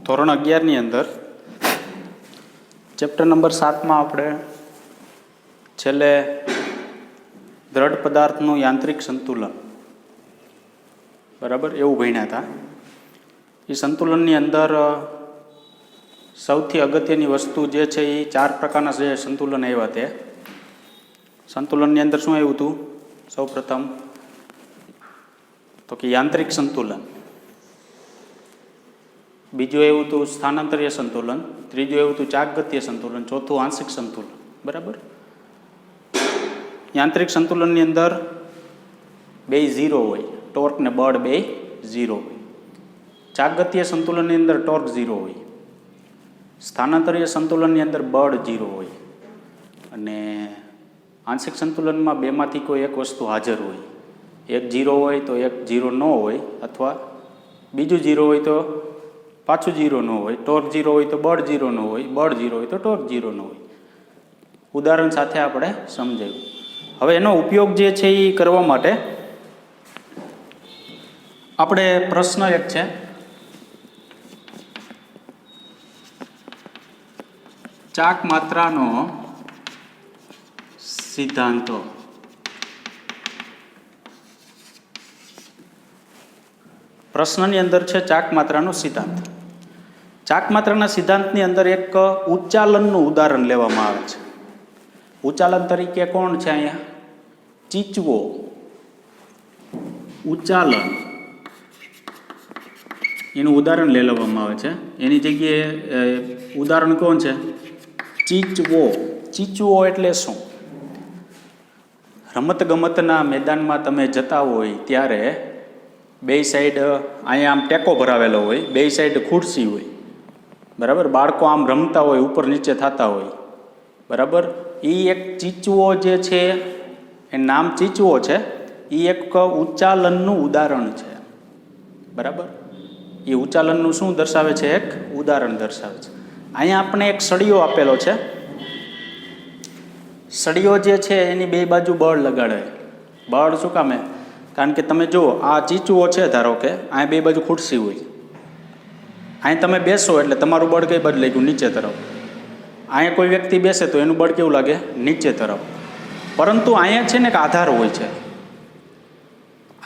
ધોરણ 11ની અંદર chapter number 7માં આપણે છેલ્લે દ્રઢ પદાર્થનું યાંત્રિક સંતુલન બરાબર એવું ભણ્યા હતા. એ સંતુલનની અંદર સૌથી અગત્યની વસ્તુ જે છે એ 4 પ્રકારના જે સંતુલન આવ્યા તે સંતુલનની અંદર શું આવ્યું હતું? સૌ પ્રથમ તો કે યાંત્રિક સંતુલન, બીજું એવું હતું સ્થાનાંતરીય સંતુલન, ત્રીજું એવું હતું ચાકગતીય સંતુલન, ચોથું આંશિક સંતુલન. બરાબર. યાંત્રિક સંતુલનની અંદર બે 0 હોય, ટોર્ક ને બળ બે 0 હોય. ચાકગતીય સંતુલનની અંદર ટોર્ક 0 હોય, સ્થાનાંતરીય સંતુલનની અંદર બળ 0 હોય અને આંશિક સંતુલનમાં બેમાંથી કોઈ એક વસ્તુ હાજર હોય. એક 0 હોય તો એક 0 ન હોય, અથવા બીજું 0 હોય તો પાછું 0 ન હોય. ટોર્ક 0 હોય તો બળ 0 ન હોય, બળ 0 હોય તો ટોર્ક 0 ન હોય. ઉદાહરણ સાથે આપણે સમજાયું. હવે એનો ઉપયોગ જે છે એ કરવા માટે આપણે પ્રશ્ન એક છે, ચાક માત્રાનો સિદ્ધાંતો. પ્રશ્નની અંદર છે ચાક માત્રાનો સિદ્ધાંત. ચાક માત્રાના સિદ્ધાંતની અંદર એક ઉચ્ચાલનનું ઉદાહરણ લેવામાં આવે છે. ઉચ્ચાલન તરીકે કોણ છે અહીંયા? ચીચવો. ઉચ્ચાલન એનું ઉદાહરણ લેવામાં આવે છે. એની જગ્યાએ ઉદાહરણ કોણ છે? ચીચવો. ચીચવો એટલે શું? રમતગમતના મેદાનમાં તમે જતા હોય ત્યારે બે સાઈડ અહીંયા આમ ટેકો ભરાવેલો હોય, બે સાઈડ ખુરશી હોય. બરાબર. બાળકો આમ રમતા હોય, ઉપર નીચે થતા હોય. બરાબર. એ એક ચીચવો જે છે, એ નામ ચીચવો છે, એ એક ઉચ્ચાલનનું ઉદાહરણ છે. બરાબર. એ ઉચ્ચાલનનું શું દર્શાવે છે? એક ઉદાહરણ દર્શાવે છે. અહીંયા આપણે એક સળિયો આપેલો છે. સળિયો જે છે એની બે બાજુ બળ લગાડે. બળ શું કામે? કારણ કે તમે જુઓ, આ ચીચવો છે, ધારો કે અહીંયા બે બાજુ ખુરશી હોય. અહીં તમે બેસો એટલે તમારું બળ કઈ બાજુ લાગ્યું? નીચે તરફ. અહીંયા કોઈ વ્યક્તિ બેસે તો એનું બળ કેવું લાગે? નીચે તરફ. પરંતુ અહીંયા છે ને એક આધાર હોય છે.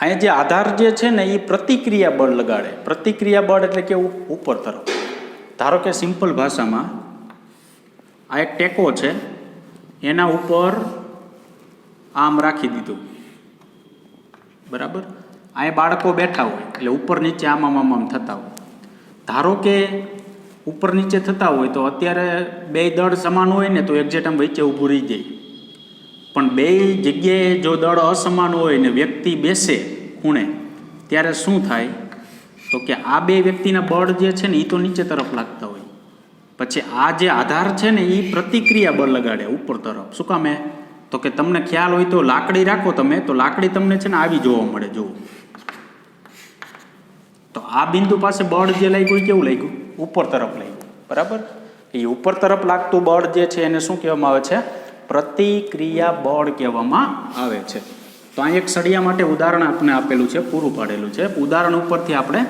અહીંયા જે આધાર જે છે ને એ પ્રતિક્રિયા બળ લગાડે. પ્રતિક્રિયા બળ એટલે કેવું? ઉપર તરફ. ધારો કે સિમ્પલ ભાષામાં આ એક ટેકો છે, એના ઉપર આમ રાખી દીધું. બરાબર. અહીંયા બાળકો બેઠા હોય એટલે ઉપર નીચે આમ થતા હોય. ધારો કે ઉપર નીચે થતા હોય તો અત્યારે બે દળ સમાન હોય ને તો એક્ઝેક્ટ આમ વચ્ચે ઊભું રહી જાય. પણ બે જગ્યાએ જો દળ અસમાન હોય ને વ્યક્તિ બેસે ખૂણે, ત્યારે શું થાય? તો કે આ બે વ્યક્તિના બળ જે છે ને એ તો નીચે તરફ લાગતા હોય. પછી આ જે આધાર છે ને એ પ્રતિક્રિયા બળ લગાડે ઉપર તરફ. શું કામે? તો કે તમને ખ્યાલ હોય તો લાકડી રાખો તમે, તો લાકડી તમને છે ને આવી જોવા મળે. જુઓ તો આ બિંદુ પાસે બળ જે લાગ્યું કેવું લાગ્યું? ઉપર તરફ લાગ્યું. બરાબર. એ ઉપર તરફ લાગતું બળ જે છે એને શું કહેવામાં આવે છે? પ્રતિક્રિયા બળ કહેવામાં આવે છે. તો આ એક સળિયા માટે ઉદાહરણ આપણે આપેલું છે, પૂરું પાડેલું છે. ઉદાહરણ ઉપરથી આપણે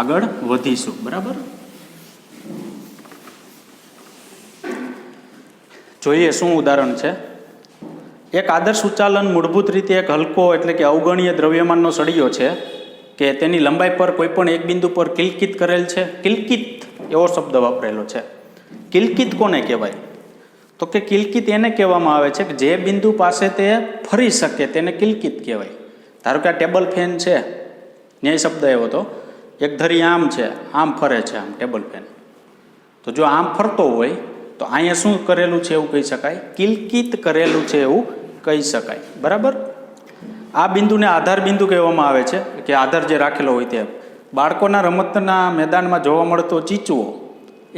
આગળ વધીશું. બરાબર. જોઈએ શું ઉદાહરણ છે. એક આદર્શ ઉચ્ચાલન મૂળભૂત રીતે એક હલકો એટલે કે અવગણીય દ્રવ્યમાનનો સળિયો છે કે તેની લંબાઈ પર કોઈ પણ એક બિંદુ પર કિલકિત કરેલ છે. કિલકિત એવો શબ્દ વાપરેલો છે. કિલકિત કોને કહેવાય? તો કે કિલકિત એને કહેવામાં આવે છે કે જે બિંદુ પાસે તે ફરી શકે તેને કિલકિત કહેવાય. ધારો કે આ ટેબલ ફેન છે, ન્યાય શબ્દ એવો તો એક ધરી આમ છે, આમ ફરે છે, આમ ટેબલ ફેન. તો જો આમ ફરતો હોય તો અહીંયા શું કરેલું છે એવું કહી શકાય? કિલકિત કરેલું છે એવું કહી શકાય. બરાબર. આ બિંદુને આધાર બિંદુ કહેવામાં આવે છે, કે આધાર જે રાખેલો હોય તે. બાળકોના રમતના મેદાનમાં જોવા મળતો ચીચવો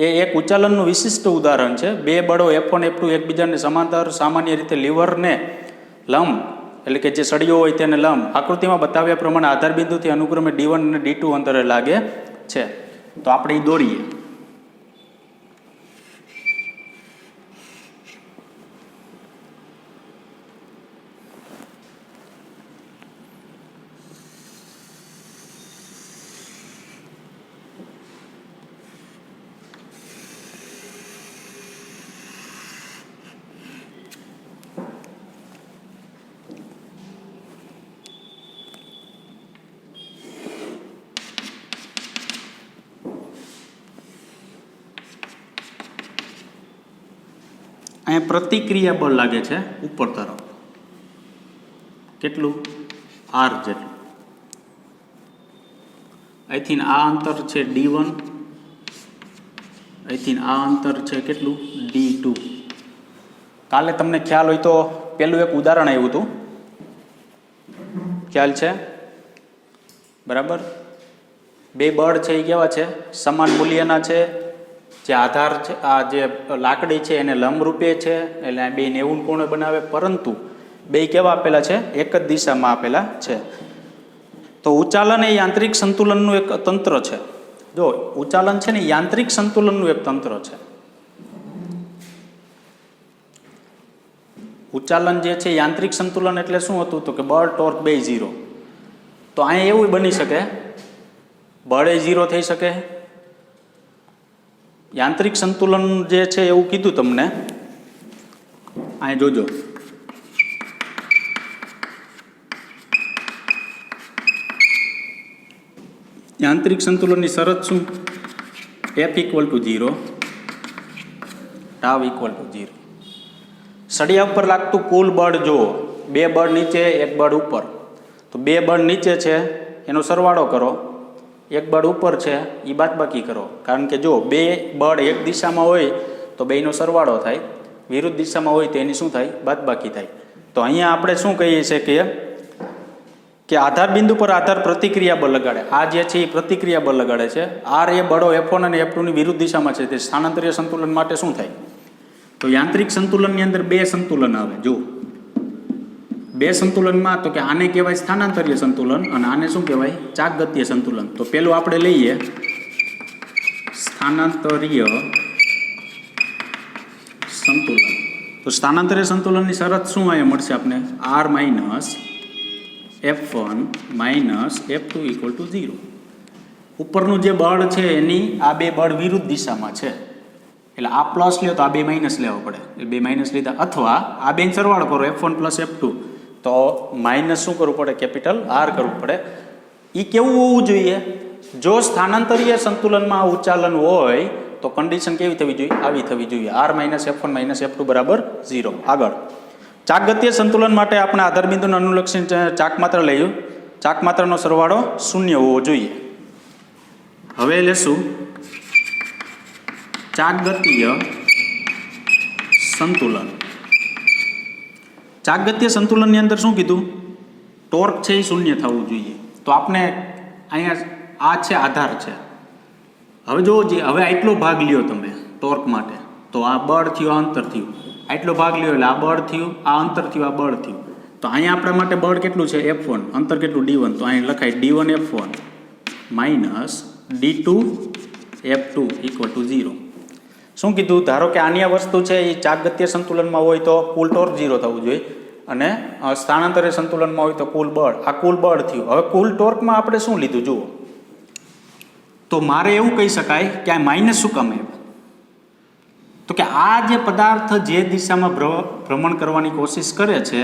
એ એક ઉચ્ચાલનનું વિશિષ્ટ ઉદાહરણ છે. બે બળો F1 F2 એકબીજાને સમાંતર, સામાન્ય રીતે લીવરને લંબ એટલે કે જે સળિયો હોય તેને લંબ આકૃતિમાં બતાવ્યા પ્રમાણે આધાર બિંદુથી અનુક્રમે D1 અને D2 અંતરે લાગે છે. તો આપણે એ દોરીએ. અહીં પ્રતિક્રિયા બળ લાગે છે ઉપર તરફ, કેટલું? આર જેટલું. અહીંથી આ અંતર છે D1, અહીંથી આ અંતર છે કેટલું? D2. કાલે તમને ખ્યાલ હોય તો પેલું એક ઉદાહરણ આવ્યું હતું, ખ્યાલ છે? બરાબર. બે બળ છે એ કેવા છે? સમાન મૂલ્યના છે. જે આધાર છે, આ જે લાકડી છે એને લંબરૂપે છે, એટલે બે 90 કોણ બનાવે, પરંતુ બે કેવા આપેલા છે? એક જ દિશામાં આપેલા છે. તો ઉચાલન એ યાંત્રિક સંતુલનનું એક તંત્ર છે. જો ઉચાલન છે ને યાંત્રિક સંતુલનનું એક તંત્ર છે. ઉચાલન જે છે યાંત્રિક સંતુલન એટલે શું હતું? તો કે બળ ટોર્ક બે 0. તો અહીંયા એવું બની શકે, બળ એ 0 થઈ શકે. યાંત્રિક સંતુલન જે છે એવું કીધું તમને, અહીં જોજો. યાંત્રિક સંતુલનની શરત શું? F = 0, tau = 0. સળિયા ઉપર લાગતું કુલ બળ જુઓ, બે બળ નીચે, એક બળ ઉપર. તો બે બળ નીચે છે એનો સરવાળો કરો, એક બળ ઉપર છે એ બાદબાકી કરો. કારણ કે જો બે બળ એક દિશામાં હોય તો બેનો સરવાળો થાય, વિરુદ્ધ દિશામાં હોય તો એની શું થાય? બાદબાકી થાય. તો અહીંયા આપણે શું કહીએ છીએ કે આધાર બિંદુ પર આધાર પ્રતિક્રિયા બળ લગાડે. આ જે છે એ પ્રતિક્રિયા બળ લગાડે છે. આર એ બળો F1 અને F2 ની વિરુદ્ધ દિશામાં છે. તે સ્થાનાંતરીય સંતુલન માટે શું થાય? તો યાંત્રિક સંતુલનની અંદર બે સંતુલન આવે. જો બે સંતુલનમાં તો કે આને કહેવાય સ્થાનાંતરીય સંતુલન અને આને શું કહેવાય? ચાકગતીય સંતુલન. તો પેલું આપણે લઈએ સ્થાનાંતરીય સંતુલન. તો સ્થાનાંતરીય સંતુલનની શરત શું અહીંયા મળશે આપણે? R - F1 - F2 = 0. ઉપરનું જે બળ છે એની આ બે બળ વિરુદ્ધ દિશામાં છે, એટલે આ પ્લસ લ્યો તો આ બે માઇનસ લેવા પડે, એટલે બે માઇનસ લીધા. અથવા આ બે સરવાળો કરો F1 + F2, તો માઇનસ શું કરવું પડે? કેપિટલ R કરવું પડે. એ કેવું હોવું જોઈએ? જો સ્થાનાંતરીય સંતુલનમાં ઉચાલન હોય તો કન્ડિશન કેવી થવી જોઈએ? આવી થવી જોઈએ. R - F1 - F2 = 0. આગળ ચાકગતીય સંતુલન માટે આપણે આધાર બિંદુને અનુલક્ષીને ચાકમાત્ર લઈએ. ચાકમાત્રનો સરવાળો 0 હોવો જોઈએ. હવે લેશું ચાકગતીય સંતુલન. ચાકગતીય સંતુલનની અંદર શું કીધું? ટોર્ક છે એ 0 થવું જોઈએ. તો આપણે અહીંયા આ છે આધાર છે. હવે જો હવે આટલો ભાગ લ્યો તમે ટોર્ક માટે, તો આ બળ થયું, આ અંતર થયું. આટલો ભાગ લ્યો એટલે આ બળ થયું, આ અંતર થયું, આ બળ થયું. તો અહીંયા આપણા માટે બળ કેટલું છે? F1. અંતર કેટલું? D1. તો અહીં લખાય D1 F1 - D2 F2 = 0. શું કીધું? ધારો કે આની આ વસ્તુ છે એ ચાકગતીય સંતુલનમાં હોય તો કુલ ટોર્ક 0 થવું જોઈએ, અને સ્થાનાંતરીય સંતુલનમાં હોય તો કુલ બળ. આ કુલ બળ થયું. હવે કુલ ટોર્કમાં આપણે શું લીધું જુઓ. તો મારે એવું કહી શકાય કે આ માઇનસ શું કામ આવ્યું? તો કે આ જે પદાર્થ જે દિશામાં ભ્રમણ કરવાની કોશિશ કરે છે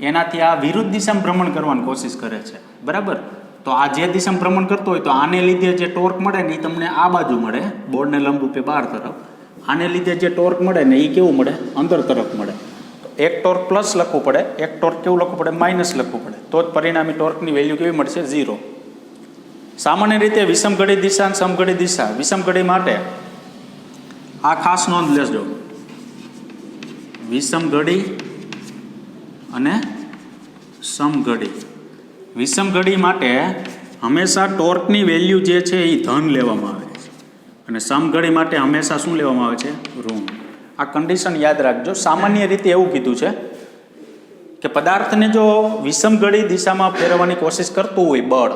એનાથી આ વિરુદ્ધ દિશામાં ભ્રમણ કરવાની કોશિશ કરે છે. બરાબર. તો આ જે દિશામાં ભ્રમણ કરતો હોય તો આને લીધે જે ટોર્ક મળે ને એ તમને આ બાજુ મળે, બોર્ડને લંબરૂપે બહાર તરફ. આને લીધે જે ટોર્ક મળે ને એ કેવું મળે? અંદર તરફ મળે. તો એક ટોર્ક પ્લસ લખવું પડે, એક ટોર્ક કેવું લખવું પડે? માઇનસ લખવું પડે. તો જ પરિણામી ટોર્કની વેલ્યુ કેવી મળશે? 0. સામાન્ય રીતે વિષમઘડી દિશા અને સમઘડી દિશા. વિષમઘડી માટે આ ખાસ નોંધ લેજો, વિષમઘડી અને સમઘડી. વિષમઘડી માટે હંમેશા ટોર્કની વેલ્યુ જે છે એ ધન લેવામાં આવે છે, અને સમઘડી માટે હંમેશા શું લેવામાં આવે છે? ઋણ. આ કન્ડિશન યાદ રાખજો. સામાન્ય રીતે એવું કીધું છે કે પદાર્થને જો વિષમઘડી દિશામાં ફેરવવાની કોશિશ કરતું હોય બળ,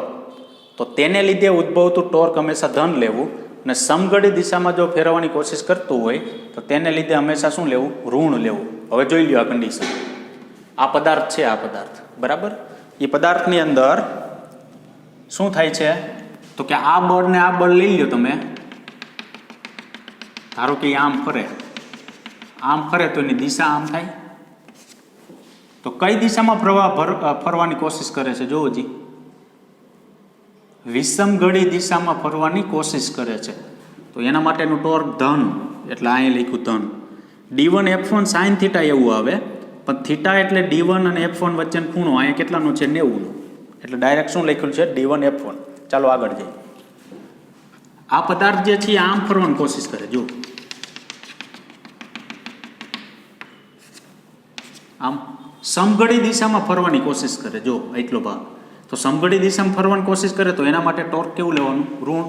તો તેને લીધે ઉદ્ભવતું ટોર્ક હંમેશા ધન લેવું, અને સમઘડી દિશામાં જો ફેરવવાની કોશિશ કરતું હોય તો તેને લીધે હંમેશા શું લેવું? ઋણ લેવું. હવે જોઈ લ્યો આ કન્ડિશન. આ પદાર્થ છે, આ પદાર્થ. બરાબર. એ પદાર્થની અંદર શું થાય છે? તો કે આ બળને આ બળ લઈ લ્યો તમે. ધારો કે આમ ફરે તો એની દિશા આમ થાય. તો કઈ દિશામાં ફરવાની કોશિશ કરે છે? જોવો જી, વિષમઘડી દિશામાં ફરવાની કોશિશ કરે છે. તો એના માટેનું ટોર્ક ધન, એટલે અહીં લખ્યું ધન. D1 F1 સાઇન થીટા એવું આવે, પણ થીટા એટલે D1 અને F1 વચ્ચેનો ખૂણો અહીંયા કેટલાનો છે 90નો, એટલે ડાયરેક્ટ શું લખ્યું છે D1 F1. ચાલો આગળ જઈએ. આ પદાર્થ જે છે આમ ફરવાની કોશિશ કરે, જો આમ સમઘડી દિશામાં ફરવાની કોશિશ કરે, જો એટલો ભાગ. તો સમઘડી દિશામાં ફરવાની કોશિશ કરે તો એના માટે ટોર્ક કેવું લેવાનું? ઋણ.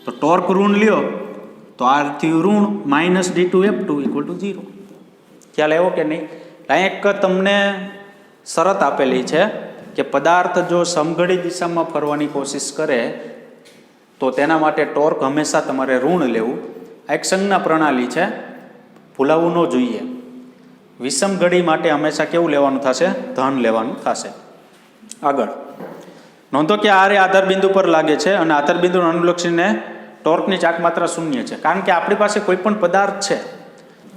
તો ટોર્ક ઋણ લ્યો તો આ થયું ઋણ -d2 F2 = 0. ખ્યાલ આવ્યો કે નહીં? અહીં એક તમને શરત આપેલી છે કે પદાર્થ જો સમઘડી દિશામાં ફરવાની કોશિશ કરે તો તેના માટે ટોર્ક હંમેશા તમારે ઋણ લેવું. આ એક સંજ્ઞા પ્રણાલી છે, ભૂલાવવું ન જોઈએ. વિષમ ઘડી માટે હંમેશા કેવું લેવાનું થશે? ધન લેવાનું થશે. આગળ નોંધો કે આ આધાર બિંદુ પર લાગે છે અને આધાર બિંદુને અનુલક્ષીને ટોર્કની ચાકમાત્રા શૂન્ય છે. કારણ કે આપણી પાસે કોઈ પણ પદાર્થ છે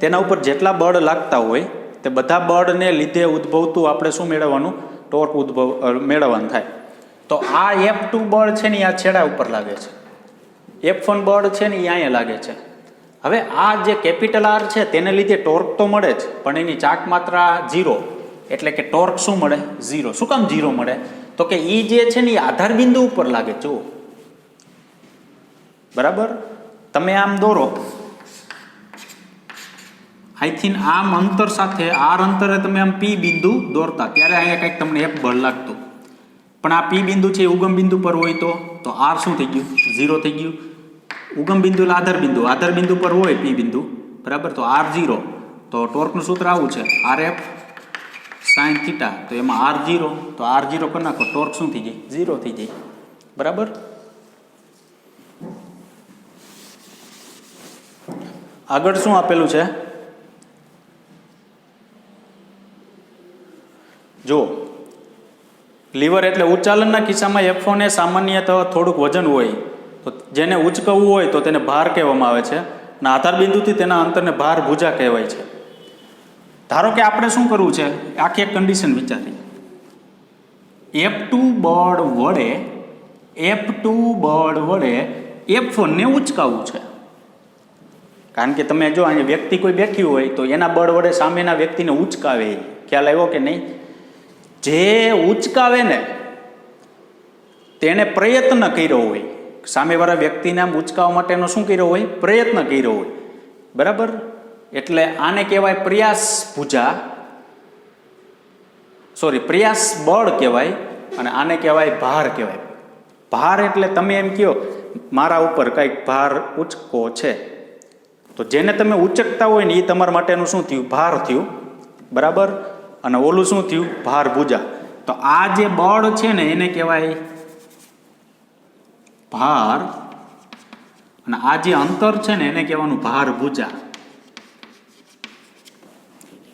તેના ઉપર જેટલા બળ લાગતા હોય તે બધા બળને લીધે ઉદ્ભવતું આપણે શું મેળવવાનું? ટોર્ક મેળવવાનું થાય. તો આ F2 બળ છે ને આ છેડા ઉપર લાગે છે, F1 બળ છે ને એ અહીંયા લાગે છે. હવે આ જે કેપિટલ R છે તેને લીધે ટોર્ક તો મળે જ, પણ એની ચાકમાત્રા 0, એટલે કે ટોર્ક શું મળે? 0. શું કામ 0 મળે? તો કે એ જે છે ને એ આધાર બિંદુ ઉપર લાગે. જુઓ બરાબર, તમે આમ દોરો અહીંથી આમ અંતર સાથે R અંતરે તમે આમ P બિંદુ દોરતા ત્યારે અહીંયા કંઈક તમને F બળ લાગતું, પણ આ P બિંદુ છે ઉગમ બિંદુ પર હોય તો R શું થઈ ગયું? 0 થઈ ગયું. ઉગમ બિંદુ એટલે આધાર બિંદુ પર હોય P બિંદુ, બરાબર, તો R 0. તો ટોર્કનું સૂત્ર આવું છે RF sin થીટા, તો એમાં R 0, તો R 0 કરી નાખો, ટોર્ક શું થઈ જાય? 0 થઈ જાય. બરાબર. આગળ શું આપેલું છે? જો લીવર એટલે ઉચ્ચાલનના કિસ્સામાં F1 એ સામાન્યતઃ થોડુંક વજન હોય, તો જેને ઉચકવવું હોય તો તેને ભાર કહેવામાં આવે છે, અને આધાર બિંદુથી તેના અંતરને ભાર ભુજા કહેવાય છે. ધારો કે આપણે શું કરવું છે, આખી એક કન્ડિશન વિચારીએ. F2 બળ વડે F1 ને ઉચકાવવું છે. કારણ કે તમે જો અહીંયા વ્યક્તિ કોઈ બેઠી હોય તો એના બળ વડે સામેના વ્યક્તિને ઉચકાવે. ખ્યાલ આવ્યો કે નહીં? જે ઉચકાવે ને તેણે પ્રયત્ન કર્યો હોય, સામેવાળા વ્યક્તિને આમ ઉચકાવવા માટેનો શું કર્યો હોય? પ્રયત્ન કર્યો હોય. બરાબર, એટલે આને કહેવાય પ્રયાસ ભુજા, પ્રયાસ બળ કહેવાય, અને આને કહેવાય ભાર કહેવાય. ભાર એટલે તમે એમ કહો મારા ઉપર કંઈક ભાર ઉચકો છે, તો જેને તમે ઉચકતા હોય ને એ તમારા માટેનું શું થયું? ભાર થયું. બરાબર, અને ઓલું શું થયું? ભાર ભુજા. તો આ જે બળ છે ને એને કહેવાય ભાર, અને આ જે અંતર છે ને એને કહેવાનું ભાર ભુજા.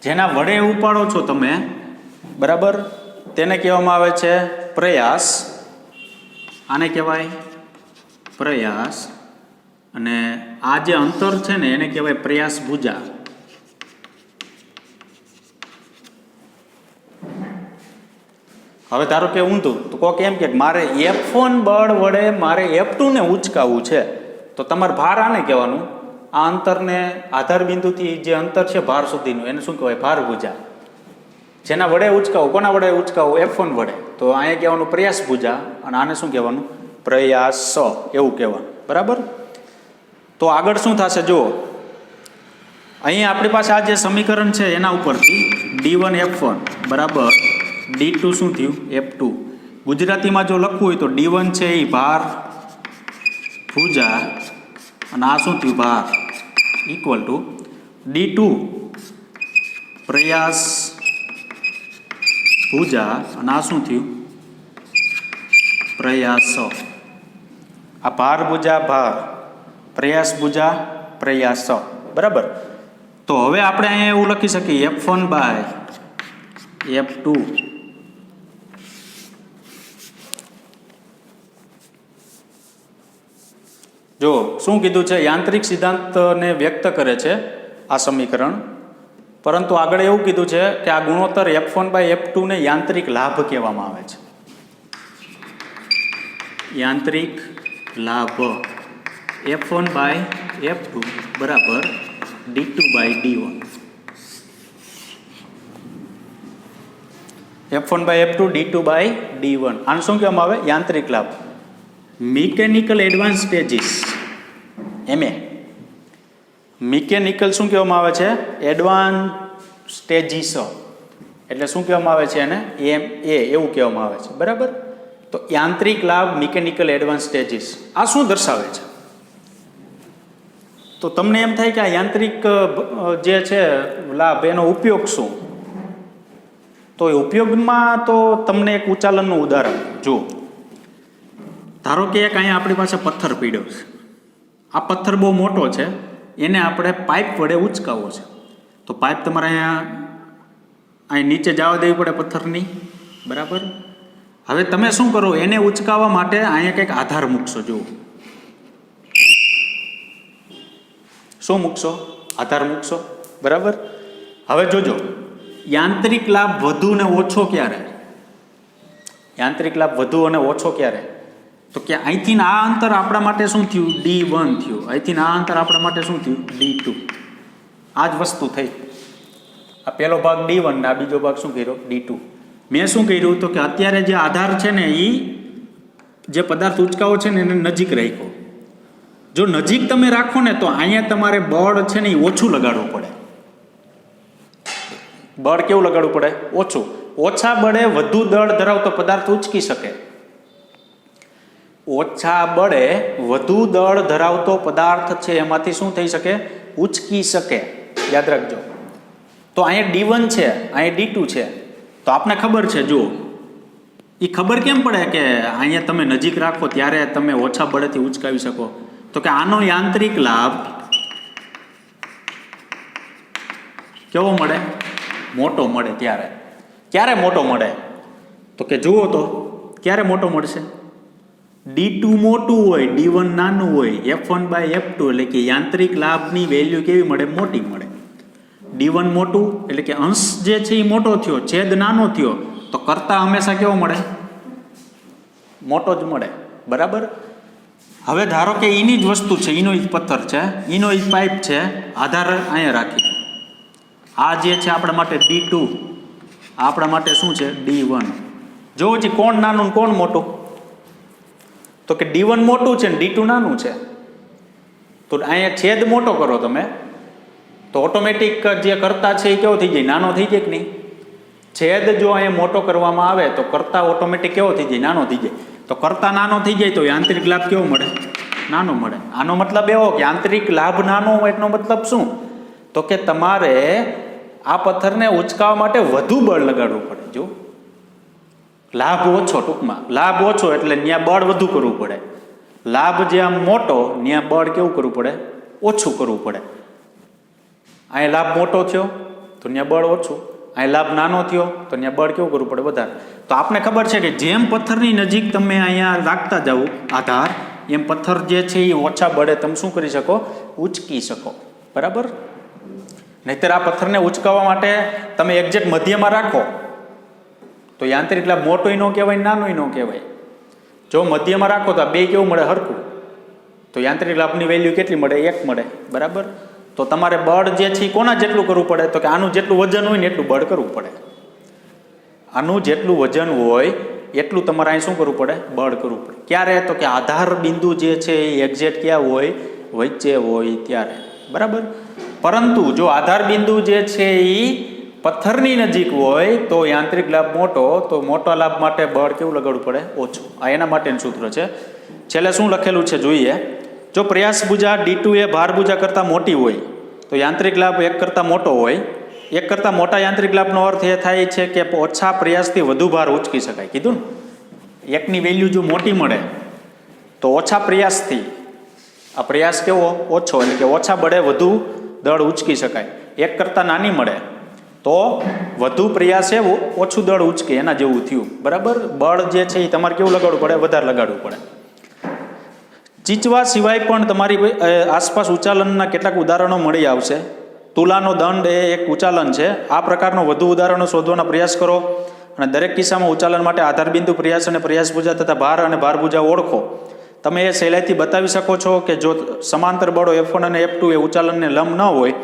જેના વડે ઉપાડો છો તમે, બરાબર, તેને કહેવામાં આવે છે પ્રયાસ. આને કહેવાય પ્રયાસ, અને આ જે અંતર છે ને એને કહેવાય પ્રયાસ ભુજા. હવે ધારો કે ઊંધું, તો કોક એમ કે મારે F1 બળ વડે મારે F2 ને ઉચકાવવું છે, તો તમારે ભાર આને કહેવાનું. આ અંતરને આધાર બિંદુથી જે અંતર છે ભાર સુધીનું એને શું કહેવાય? ભાર ભુજા. જેના વડે ઉચકાવું, કોના વડે ઉચકાવું? F1 વડે, તો અહીંયા કહેવાનું પ્રયાસ ભુજા, અને આને શું કહેવાનું? પ્રયાસ, એવું કહેવાનું. બરાબર. તો આગળ શું થશે જુઓ, અહીં આપણી પાસે આ જે સમીકરણ છે એના ઉપરથી D1 F1 બરાબર D2 શું થયું? F2. ગુજરાતીમાં જો લખવું હોય તો D1 છે એ ભાર ભુજા, અને આ શું થયું? ભાર, ઇક્વલ ટુ D2 પ્રયાસ ભુજા, અને આ શું થયું? પ્રયાસ. આ ભાર ભુજા ભાર, પ્રયાસ ભુજા પ્રયાસ. બરાબર. તો હવે આપણે અહીંયા એવું લખી શકીએ F1 બાય F2 જો શું કીધું છે? યાંત્રિક સિદ્ધાંતને વ્યક્ત કરે છે આ સમીકરણ, પરંતુ આગળ એવું કીધું છે કે આ ગુણોત્તર F1 બાય F2 ને યાંત્રિક લાભ કહેવામાં આવે છે. યાંત્રિક લાભ F1 બાય F2 બરાબર d2/d1, F1/F2 d2/d1. આને શું કહેવામાં આવે? યાંત્રિક લાભ. Mechanical advance stages, MA. Mechanical શું કહેવામાં આવે છે? Advance stages. એટલે શું કહેવામાં આવે છે એને? MA એવું કહેવામાં આવે છે. બરાબર. તો યાંત્રિક લાભ, મિકેનિકલ એડવાન્સ સ્ટેજીસ, આ શું દર્શાવે છે? તો તમને એમ થાય કે આ યાંત્રિક જે છે લાભ, એનો ઉપયોગ શું? તો એ ઉપયોગમાં તો તમને એક ઉચાલનનું ઉદાહરણ જુઓ. ધારો કે એક અહીંયા આપણી પાસે પથ્થર પીડ્યો છે. આ પથ્થર બહુ મોટો છે, એને આપણે પાઇપ વડે ઉચકાવવો છે. તો પાઇપ તમારે અહીં નીચે જવા દેવી પડે પથ્થરની. બરાબર. હવે તમે શું કરો? એને ઉચકાવવા માટે અહીંયા કંઈક આધાર મૂકશો. જુઓ, શું મૂકશો? આધાર મૂકશો. બરાબર. હવે જોજો, યાંત્રિક લાભ વધુ ને ઓછો ક્યારે? યાંત્રિક લાભ વધુ અને ઓછો ક્યારે? તો કે અહીંથી આ અંતર આપણા માટે શું થયું? d1 થયું. અહીંથી આ અંતર આપણા માટે શું થયું? d2. આ જ વસ્તુ થઈ. આ પહેલો ભાગ d1 ને આ બીજો ભાગ શું કર્યો? d2. મેં શું કર્યું? તો કે અત્યારે જે આધાર છે ને, એ જે પદાર્થ ઉચકાવો છે ને એને નજીક રાખ્યો. જો નજીક તમે રાખો ને તો અહીંયા તમારે બળ છે ને એ ઓછું લગાડવું પડે. બળ કેવું લગાડવું પડે? ઓછું. ઓછા બળે વધુ દળ ધરાવતો પદાર્થ ઉચકી શકે. ઓછા બળે વધુ દળ ધરાવતો પદાર્થ છે એમાંથી શું થઈ શકે? ઉચકી શકે. યાદ રાખજો. તો અહીંયા d1 છે, અહીંયા d2 છે. તો આપને ખબર છે, જુઓ, એ ખબર કેમ પડે કે અહીંયા તમે નજીક રાખો ત્યારે તમે ઓછા બળેથી ઉચકાવી શકો? તો કે આનો યાંત્રિક લાભ કેવો મળે? મોટો મળે. ત્યારે ક્યારે મોટો મળે? તો કે જુઓ તો ક્યારે મોટો મળશે? d2 મોટું હોય, d1 નાનું હોય. F1/F2 એટલે કે યાંત્રિક લાભની વેલ્યુ કેવી મળે? મોટી મળે. d1 મોટું એટલે કે અંશ જે છે એ મોટો થયો, છેદ નાનો થયો, તો કરતા હંમેશા કેવો મળે? મોટો જ મળે. બરાબર. હવે ધારો કે એની જ વસ્તુ છે, એનો જ પથ્થર છે, એનો જ પાઇપ છે, આધાર અહીંયા રાખી. આ જે છે આપણા માટે d2, આપણા માટે શું છે? d1. જોવો છે કોણ નાનું કોણ મોટું? તો કે d1 મોટું છે ને d2 નાનું છે. તો અહીંયા છેદ મોટો કરો તમે તો ઓટોમેટિક જે કરતા છે એ કેવો થઈ જાય? નાનો થઈ જાય કે નહીં? છેદ જો અહીંયા મોટો કરવામાં આવે તો કરતા ઓટોમેટિક કેવો થઈ જાય? નાનો થઈ જાય. તો કરતા નાનો થઈ જાય તો યાંત્રિક લાભ કેવો મળે? નાનો મળે. આનો મતલબ એવો કે યાંત્રિક લાભ નાનો હોય એટલો મતલબ શું? તો કે તમારે આ પથ્થરને ઉચકાવવા માટે વધુ બળ લગાડવું પડે. જો લાભ ઓછો, ટૂંકમાં લાભ ઓછો એટલે ત્યાં બળ વધુ કરવું પડે. લાભ જે આમ મોટો, ત્યાં બળ કેવું કરવું પડે? ઓછું કરવું પડે. અહીંયા લાભ મોટો થયો તો ત્યાં બળ ઓછું, અહીં લાભ નાનો થયો તો ત્યાં બળ કેવું કરવું પડે? વધારે. તો આપને ખબર છે કે જેમ પથ્થરની નજીક તમે અહીંયા રાખતા જાઓ આધાર, એમ પથ્થર જે છે એ ઓછા બળે તમે શું કરી શકો? ઉચકી શકો. બરાબર. નહીંતર આ પથ્થરને ઉચકાવવા માટે તમે એક્ઝેક્ટ મધ્યમાં રાખો તો યાંત્રિક લાભ મોટોય ન કહેવાય, નાનોય ન કહેવાય. જો મધ્યમાં રાખો તો આ બે કેવું મળે? હરખું. તો યાંત્રિક લાભની વેલ્યુ કેટલી મળે? 1 મળે. બરાબર. તો તમારે બળ જે છે એ કોના જેટલું કરવું પડે? તો કે આનું જેટલું વજન હોય ને એટલું બળ કરવું પડે. આનું જેટલું વજન હોય એટલું તમારે અહીં શું કરવું પડે? બળ કરવું પડે. ક્યારે? તો કે આધાર બિંદુ જે છે એ એક્ઝેક્ટ ક્યાં હોય? વચ્ચે હોય ત્યારે. બરાબર. પરંતુ જો આધાર બિંદુ જે છે એ પથ્થરની નજીક હોય તો યાંત્રિક લાભ મોટો, તો મોટા લાભ માટે બળ કેવું લગાડવું પડે? ઓછું. આ એના માટેનું સૂત્ર છે. છેલ્લે શું લખેલું છે જોઈએ. જો પ્રયાસ ભુજા d2 એ ભાર ભુજા કરતાં મોટી હોય તો યાંત્રિક લાભ 1 કરતાં મોટો હોય. 1 કરતાં મોટા યાંત્રિક લાભનો અર્થ એ થાય છે કે ઓછા પ્રયાસથી વધુ ભાર ઉચકી શકાય. કીધું ને, 1ની વેલ્યુ જો મોટી મળે તો ઓછા પ્રયાસથી, આ પ્રયાસ કેવો? ઓછો, એટલે કે ઓછા બળે વધુ દળ ઉચકી શકાય. 1 કરતાં નાની મળે તો વધુ પ્રયાસે ઓછું દળ ઉચકે, એના જેવું થયું. બરાબર. બળ જે છે એ તમારે કેવું લગાડવું પડે? વધારે લગાડવું પડે. ચીચવા સિવાય પણ તમારી આસપાસ ઉચાલનના કેટલાક ઉદાહરણો મળી આવશે. તુલાનો દંડ એ એક ઉચાલન છે. આ પ્રકારનો વધુ ઉદાહરણો શોધવાનો પ્રયાસ કરો અને દરેક કિસ્સામાં ઉચાલન માટે આધારબિંદુ, પ્રયાસ અને પ્રયાસ ભુજા તથા ભાર અને ભાર ભુજા ઓળખો. તમે એ સહેલાઈથી બતાવી શકો છો કે જો સમાંતર બળો F1 અને F2 એ ઉચાલનને લંબ ન હોય,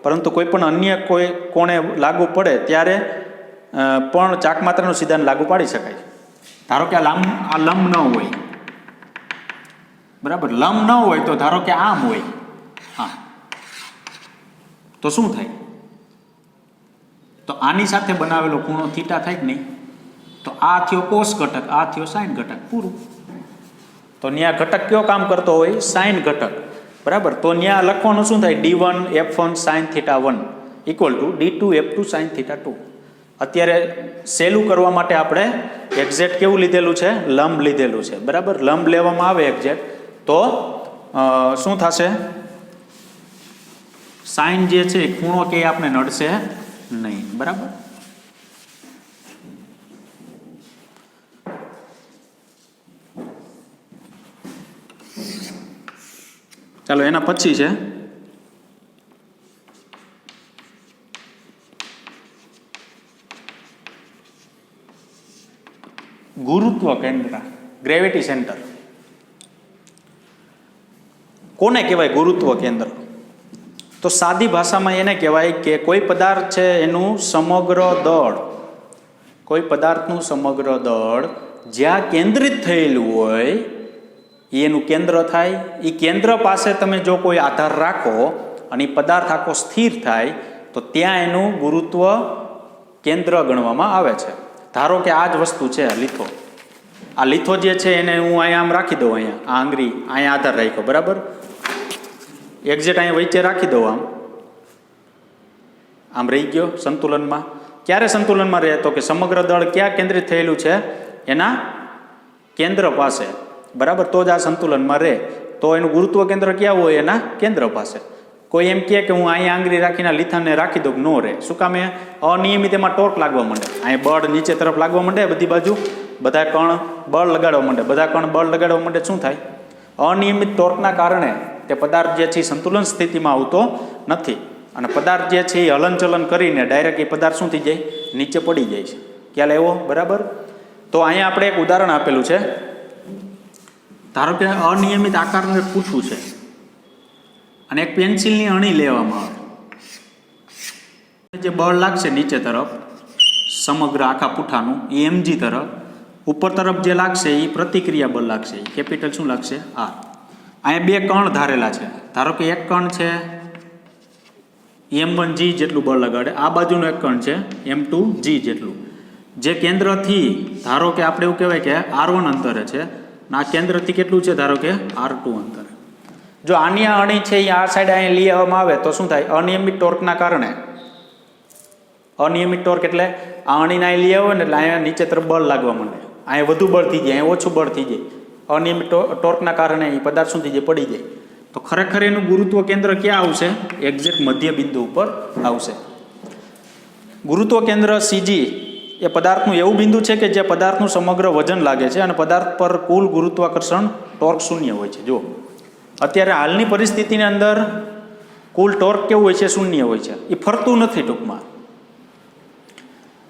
પરંતુ કોઈ પણ અન્ય કોઈ કોણે લાગુ પડે ત્યારે પણ ચાકમાત્રાનો સિદ્ધાંત લાગુ પાડી શકાય. ધારો કે આ લંબ ન હોય, બરાબર, લંબ ન હોય તો ધારો કે આમ હોય, હા, તો શું થાય? તો આની સાથે બનાવેલો ખૂણો થીટા થાય કે નહીં? તો આ થયો કોસ ઘટક, આ થયો સાઈન ઘટક, પૂરું. તો ત્યાં ઘટક કયો કામ કરતો હોય? સાઈન ઘટક, બરાબર. તો ત્યાં લખવાનું શું થાય? D1 F1 sin θ1 equal to D2 F2 sin θ2. અત્યારે સહેલું કરવા માટે આપણે એક્ઝેક્ટ કેવું લીધેલું છે? લંબ લીધેલું છે, બરાબર. લંબ લેવામાં આવે એક્ઝેક્ટ તો શું થશે? સાઈન જે છે ખૂણો કે આપણે નડશે નહીં, બરાબર. ચાલો એના પછી છે ગુરુત્વ કેન્દ્ર, ગ્રેવિટી સેન્ટર. કોને કહેવાય ગુરુત્વ કેન્દ્ર? તો સાદી ભાષામાં એને કહેવાય કે કોઈ પદાર્થ છે એનું સમગ્ર દળ, કોઈ પદાર્થનું સમગ્ર દળ જ્યાં કેન્દ્રિત થયેલું હોય એનું કેન્દ્ર થાય. એ કેન્દ્ર પાસે તમે જો કોઈ આધાર રાખો અને એ પદાર્થ આખો સ્થિર થાય તો ત્યાં એનું ગુરુત્વ કેન્દ્ર ગણવામાં આવે છે. ધારો કે આ જ વસ્તુ છે લીથો. આ લીથો જે છે એને હું અહીંયા આમ રાખી દઉં, અહીંયા આ આંગળી અહીંયા આધાર રાખ્યો, બરાબર. એક્ઝેક્ટ અહીંયા વચ્ચે રાખી દઉં, આમ રહી ગયો સંતુલનમાં. ક્યારે સંતુલનમાં રહે? તો કે સમગ્ર દળ ક્યાં કેન્દ્રિત થયેલું છે? એના કેન્દ્ર પાસે, બરાબર. તો જ આ સંતુલનમાં રહે. તો એનું ગુરુત્વ કેન્દ્ર ક્યાં હોય? એના કેન્દ્ર પાસે. કોઈ એમ કહે કે હું અહીંયા આંગળી રાખીને લીથાને રાખી દઉં, નો રહે. શું કામે? અનિયમિત એમાં ટોર્ક લાગવા માંડે. અહીંયા બળ નીચે તરફ લાગવા માંડે, બધી બાજુ બધા કણ બળ લગાડવા માંડે, બધા કણ બળ લગાડવા માંડે. શું થાય? અનિયમિત ટોર્કના કારણે તે પદાર્થ જે છે એ સંતુલન સ્થિતિમાં આવતો નથી અને પદાર્થ જે છે એ હલનચલન કરીને ડાયરેક્ટ એ પદાર્થ શું થઈ જાય? નીચે પડી જાય છે. ખ્યાલ આવ્યો? બરાબર. તો અહીંયા આપણે એક ઉદાહરણ આપેલું છે. ધારો કે અનિયમિત આકારનું એક પૂઠું છે અને એક પેન્સિલની અણી લેવામાં આવે. જે બળ લાગશે નીચે તરફ સમગ્ર આખા પૂઠાનું એ mg તરફ, ઉપર તરફ જે લાગશે એ પ્રતિક્રિયા બળ લાગશે, કેપિટલ શું લાગશે? R. અહીંયા બે કણ ધારેલા છે. ધારો કે એક કણ છે m1g જેટલું બળ લગાડે, આ બાજુનું એક કણ છે m2g જેટલું. જે કેન્દ્રથી ધારો કે આપણે એવું કહેવાય કે R1 અંતરે છે, આ કેન્દ્રથી કેટલું છે? ધારો કે R2 અંતરે. જો આની અણી છે એ આ સાઈડ અહીંયા લઈ આવવામાં આવે તો શું થાય? અનિયમિત ટોર્કના કારણે, અનિયમિત ટોર્ક એટલે આ અણીને અહીં લઈ આવે ને એટલે અહીંયા નીચે તરફ બળ લાગવા માંડે. અહીંયા વધુ બળ થઈ જાય, અહીંયા ઓછું બળ થઈ જાય. અનિયમિત ટોર્કના કારણે એ પદાર્થ શું થઈ જાય? પડી જાય. તો ખરેખર એનું ગુરુત્વ કેન્દ્ર ક્યાં આવશે? એક્ઝેક્ટ મધ્ય બિંદુ ઉપર આવશે. ગુરુત્વ કેન્દ્ર CG એ પદાર્થનું એવું બિંદુ છે કે જે પદાર્થનું સમગ્ર વજન લાગે છે અને પદાર્થ પર કુલ ગુરુત્વાકર્ષણ ટોર્ક શૂન્ય હોય છે. જો અત્યારે હાલની પરિસ્થિતિની અંદર કુલ ટોર્ક કેવું હોય છે? શૂન્ય હોય છે. એ ફરતું નથી, ટૂંકમાં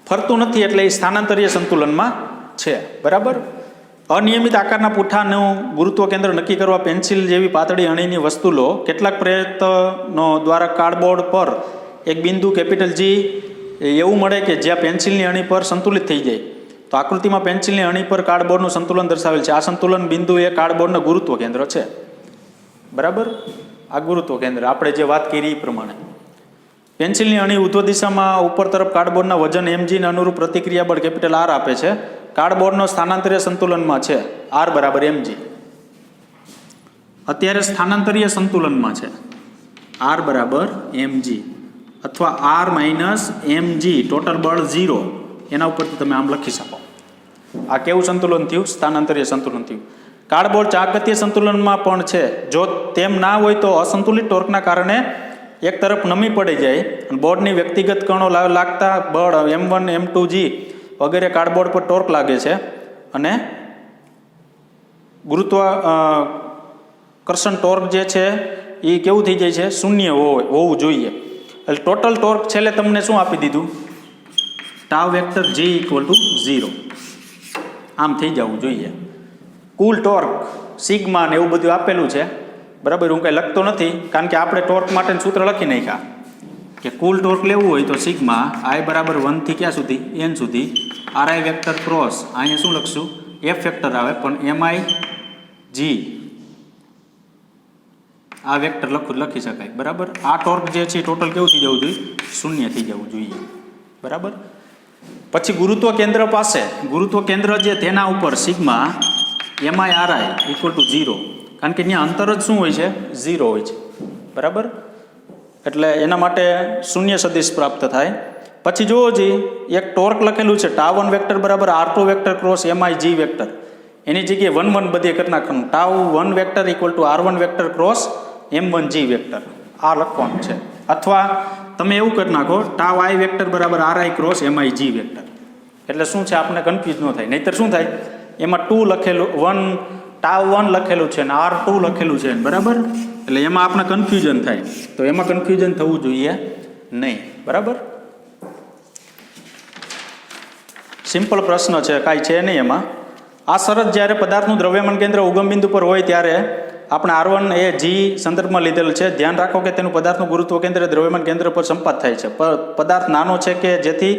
ફરતું નથી એટલે એ સ્થાનાંતરીય સંતુલનમાં છે, બરાબર. અનિયમિત આકારના પૂઠાનું ગુરુત્વ કેન્દ્ર નક્કી કરવા પેન્સિલ જેવી પાતળી અણીની વસ્તુ લો. કેટલાક પ્રયત્નો દ્વારા કાર્ડબોર્ડ પર એક બિંદુ કેપિટલ G એવું મળે કે જ્યાં પેન્સિલની અણી પર સંતુલિત થઈ જાય. તો આકૃતિમાં પેન્સિલની અણી પર કાર્ડબોર્ડનું સંતુલન દર્શાવેલ છે. આ સંતુલન બિંદુ એ કાર્ડબોર્ડનું ગુરુત્વ કેન્દ્ર છે, બરાબર. આ ગુરુત્વ કેન્દ્ર આપણે જે વાત કરી એ પ્રમાણે પેન્સિલની અણી ઉધ્વ દિશામાં ઉપર તરફ કાર્ડબોર્ડના વજન mg ને અનુરૂપ પ્રતિક્રિયા બળ કેપિટલ R આપે છે. કાર્ડબોર્ડનો સ્થાનાંતરીય સંતુલનમાં છે, R બરાબર mg. અત્યારે સ્થાનાંતરીય સંતુલનમાં છે, R બરાબર mg અથવા R માઇનસ mg, ટોટલ બળ 0. એના ઉપરથી તમે આમ લખી શકો. આ કેવું સંતુલન થયું? સ્થાનાંતરીય સંતુલન થયું. કાર્ડબોર્ડ ચાકગતીય સંતુલનમાં પણ છે. જો તેમ ના હોય તો અસંતુલિત ટોર્કના કારણે એક તરફ નમી પડી જાય અને બોર્ડની વ્યક્તિગત કણો લાગતા બળ m1 m2g વગેરે કાર્ડબોર્ડ પર ટોર્ક લાગે છે અને ગુરુત્વાકર્ષણ ટોર્ક જે છે એ કેવું થઈ જાય છે? શૂન્ય હોવું જોઈએ. એટલે ટોટલ ટોર્ક છેલ્લે તમને શું આપી દીધું? ટાઉ વેક્ટર G = 0 આમ થઈ જવું જોઈએ. કુલ ટોર્ક સિગ્મા ને એવું બધું આપેલું છે, બરાબર. હું કંઈ લખતો નથી કારણ કે આપણે ટોર્ક માટેનું સૂત્ર લખી નાખ્યા કે કુલ ટોર્ક લેવું હોય તો સિગ્મા આઈ બરાબર 1 થી ક્યાં સુધી, એન સુધી, આરઆઈ વેક્ટર ક્રોસ અહીંયા શું લખશું, એફ વેક્ટર આવે પણ એમઆઈ જી આ વેક્ટર લખી શકાય, બરાબર. આ ટોર્ક જે છે ટોટલ કેવું થઈ જવું જોઈએ, શૂન્ય થઈ જવું જોઈએ, બરાબર. પછી ગુરુત્વ કેન્દ્ર પાસે, ગુરુત્વ કેન્દ્ર જે તેના ઉપર sigma MI RI equal to 0, કારણ કે ત્યાં અંતર જ શું હોય છે, 0 હોય છે, બરાબર. એટલે એના માટે શૂન્ય સદિશ પ્રાપ્ત થાય. પછી જુઓ જી એક ટોર્ક લખેલું છે ટાઉ1 વેક્ટર બરાબર R2 vector cross MI g vector, એની જગ્યાએ 1 1 બધે કરી નાખવાનું, tau one vector equal to R1 vector cross M1 g vector, આ લખવાનું છે. અથવા તમે એવું કરી નાખો ટાઉ આઈ વેક્ટર બરાબર RI cross MI g vector, એટલે શું છે આપણને કન્ફ્યુઝ ન થાય. નહીંતર શું થાય, એમાં 2 લખેલું, ટાઉ1 લખેલું છે ને R2 લખેલું છે, બરાબર. એટલે એમાં આપણે કન્ફ્યુઝન થાય, તો એમાં કન્ફ્યુઝન થવું જોઈએ નહીં, બરાબર. સિમ્પલ પ્રશ્ન છે, કાંઈ છે નહીં એમાં. આ શરત જ્યારે પદાર્થનું દ્રવ્યમાન કેન્દ્ર ઉગમ બિંદુ પર હોય ત્યારે આપણે R1 એ જી સંદર્ભમાં લીધેલ છે. ધ્યાન રાખો કે તેનું પદાર્થનું ગુરુત્વ કેન્દ્ર દ્રવ્યમાન કેન્દ્ર પર સંપાત થાય છે. પદાર્થ નાનો છે કે જેથી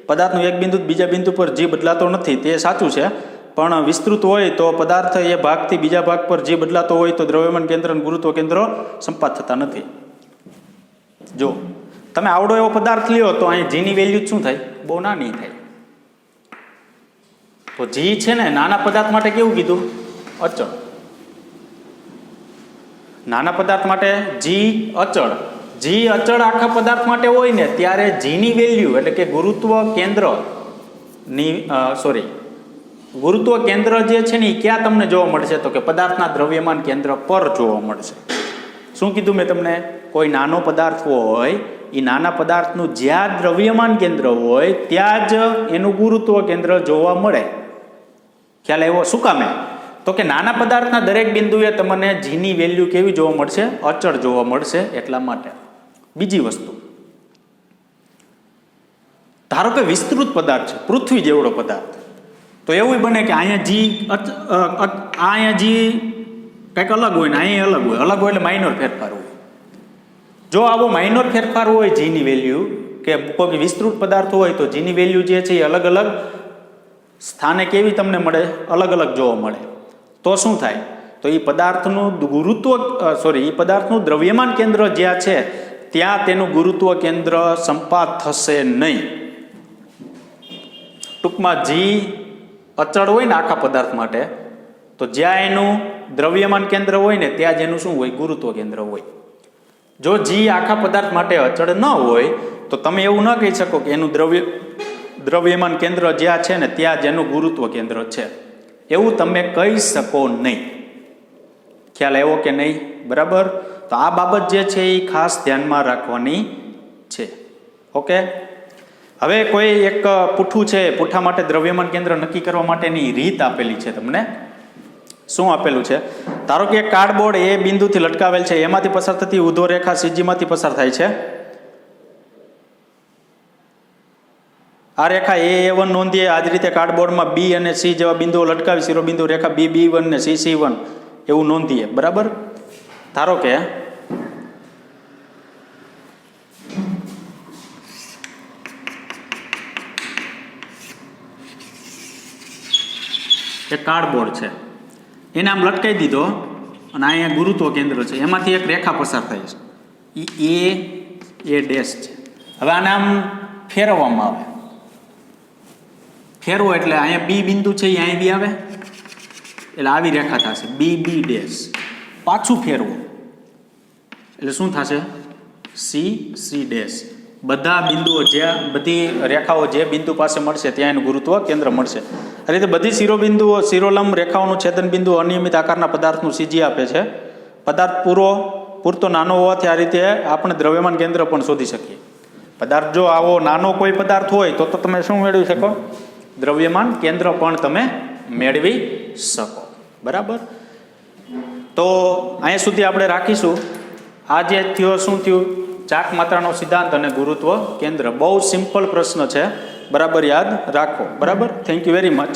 પદાર્થનું એક બિંદુ બીજા બિંદુ પર જી બદલાતો નથી, તે સાચું છે. પણ વિસ્તૃત હોય તો પદાર્થ એ ભાગથી બીજા ભાગ પર જી બદલાતો હોય તો દ્રવ્યમાન કેન્દ્ર અને ગુરુત્વ કેન્દ્રો સંપાત થતા નથી. જો તમે આવડો એવો પદાર્થ લ્યો તો અહીં જીની વેલ્યુ શું થાય, બહુ નાની થાય. તો જી છે ને નાના પદાર્થ માટે કેવું કીધું, અચળ. નાના પદાર્થ માટે જી અચળ, જી અચળ આખા પદાર્થ માટે હોય ને ત્યારે જીની વેલ્યુ એટલે કે ગુરુત્વ કેન્દ્રની ગુરુત્વ કેન્દ્ર જે છે ને એ ક્યાં તમને જોવા મળશે, તો કે પદાર્થના દ્રવ્યમાન કેન્દ્ર પર જોવા મળશે. શું કીધું મેં તમને, કોઈ નાનો પદાર્થ હોય એ નાના પદાર્થનું જ્યાં દ્રવ્યમાન કેન્દ્ર હોય ત્યાં જ એનું ગુરુત્વ કેન્દ્ર જોવા મળે. ખ્યાલ આવ્યો? શું કામે, તો કે નાના પદાર્થના દરેક બિંદુએ તમને જીની વેલ્યુ કેવી જોવા મળશે, અચળ જોવા મળશે, એટલા માટે. બીજી વસ્તુ, ધારો કે વિસ્તૃત પદાર્થ છે, પૃથ્વી જેવડો પદાર્થ, તો એવું બને કે અહીંયા જી કંઈક અલગ હોય ને અહીંયા અલગ હોય, અલગ હોય એટલે માઇનોર ફેરફાર હોય. જો આવો માઇનોર ફેરફાર હોય જીની વેલ્યુ, કે કોઈ વિસ્તૃત પદાર્થ હોય તો જીની વેલ્યુ જે છે એ અલગ અલગ સ્થાને કેવી તમને મળે, અલગ અલગ જોવા મળે. તો શું થાય, તો એ પદાર્થનું એ પદાર્થનું દ્રવ્યમાન કેન્દ્ર જ્યાં છે ત્યાં તેનું ગુરુત્વ કેન્દ્ર સંપાત થશે નહીં. ટૂંકમાં જી અચળ હોય ને આખા પદાર્થ માટે, તો જ્યાં એનું દ્રવ્યમાન કેન્દ્ર હોય ને ત્યાં જ એનું શું હોય, ગુરુત્વ કેન્દ્ર હોય. જો જી આખા પદાર્થ માટે અચળ ન હોય તો તમે એવું ન કહી શકો કે એનું દ્રવ્યમાન કેન્દ્ર જ્યાં છે ને ત્યાં જ એનું ગુરુત્વ કેન્દ્ર છે, એવું તમે કહી શકો નહીં. ખ્યાલ આવ્યો કે નહીં, બરાબર. તો આ બાબત જે છે એ ખાસ ધ્યાનમાં રાખવાની છે. ઓકે. હવે કોઈ એક પૂઠું છે, પૂઠા માટે દ્રવ્યમાન કેન્દ્ર નક્કી કરવા માટેની રીત આપેલી છે તમને. શું આપેલું છે, ધારો કે એક કાર્ડબોર્ડ એ બિંદુથી લટકાવેલ છે, એમાંથી પસાર થતી ઉધો રેખા સીજીમાંથી પસાર થાય છે. આ રેખા A1 નોંધીએ. આ જ રીતે કાર્ડબોર્ડમાં બી અને સી જેવા બિંદુઓ લટકાવી શિરોબિંદુ રેખા B1 ને C1 એવું નોંધીએ, બરાબર. ધારો કે એક કાર્ડબોર્ડ છે, એને આમ લટકાવી દીધો અને અહીંયા ગુરુત્વ કેન્દ્ર છે, એમાંથી એક રેખા પસાર થાય છે, એ ડેશ છે. હવે આને આમ ફેરવવામાં આવે, ફેરવો એટલે અહીંયા બી બિંદુ છે એ અહીં બી આવે એટલે આવી રેખા થશે બી ડેશ. પાછું ફેરવો એટલે શું થશે, સી ડેશ. બધા બિંદુઓ જ્યાં બધી રેખાઓ જે બિંદુ પાસે મળશે ત્યાં એનું ગુરુત્વ કેન્દ્ર મળશે. આ રીતે બધી શિરોબિંદુઓ શિરોલંબ રેખાઓનું છેદન બિંદુ અનિયમિત આકારના પદાર્થનું સીજી આપે છે. પદાર્થ પૂરતો નાનો હોવાથી આ રીતે આપણે દ્રવ્યમાન કેન્દ્ર પણ શોધી શકીએ. પદાર્થ જો આવો નાનો કોઈ પદાર્થ હોય તો તમે શું મેળવી શકો, દ્રવ્યમાન કેન્દ્ર પણ તમે મેળવી શકો, બરાબર. તો અહીંયા સુધી આપણે રાખીશું. આ જે થયો શું થયું, ચાક માત્રાનો સિદ્ધાંત અને ગુરુત્વ કેન્દ્ર. બહુ સિમ્પલ પ્રશ્ન છે, બરાબર યાદ રાખો, બરાબર. Thank you very much.